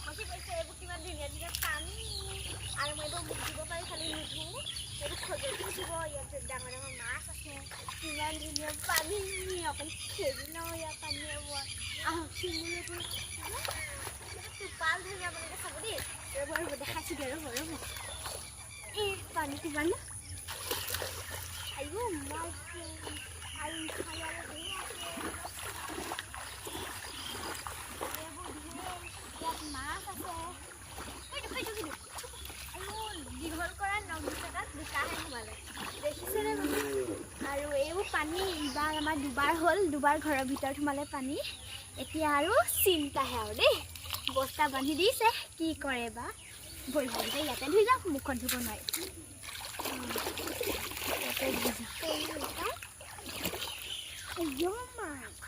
মচি গৈছে এইবোৰ কিমান ধুনীয়া ধুনীয়া পানী আৰু মই এইবোৰ মুচিব পাৰি খালি নুধো এইবোৰ খজতি উঠিব ইয়াত ডাঙৰ ডাঙৰ মাছ আছে কিমান ধুনীয়া পানী অকণ খেলি লওঁ ইয়াৰ পানী আহকচোন বোলো টোপাল ধৰি আপোনালোকে চাব দেই ৰ'ব দেখাইছোগৈ ৰ'ব এই পানী কিমান আইও মাছ আৰু ইফালে আৰু ধেৰ আছে এইবোৰ ধেৰ ইয়াত মাছ আছে সেইটো দীঘল কৰা নদীটাত বোকাহে সোমালে দেখিছেনে মানে আৰু এইবোৰ পানী এইবাৰ আমাৰ দুবাৰ হ'ল দুবাৰ ঘৰৰ ভিতৰত সোমালে পানী এতিয়া আৰু চিন্তাহে আৰু দেই বস্তা বান্ধি দিছে কি কৰে বা ভৰিকেইটা ইয়াতে ধুই যাওক মুখত ধুব নোৱাৰি ইয়াতে ধুই যাওক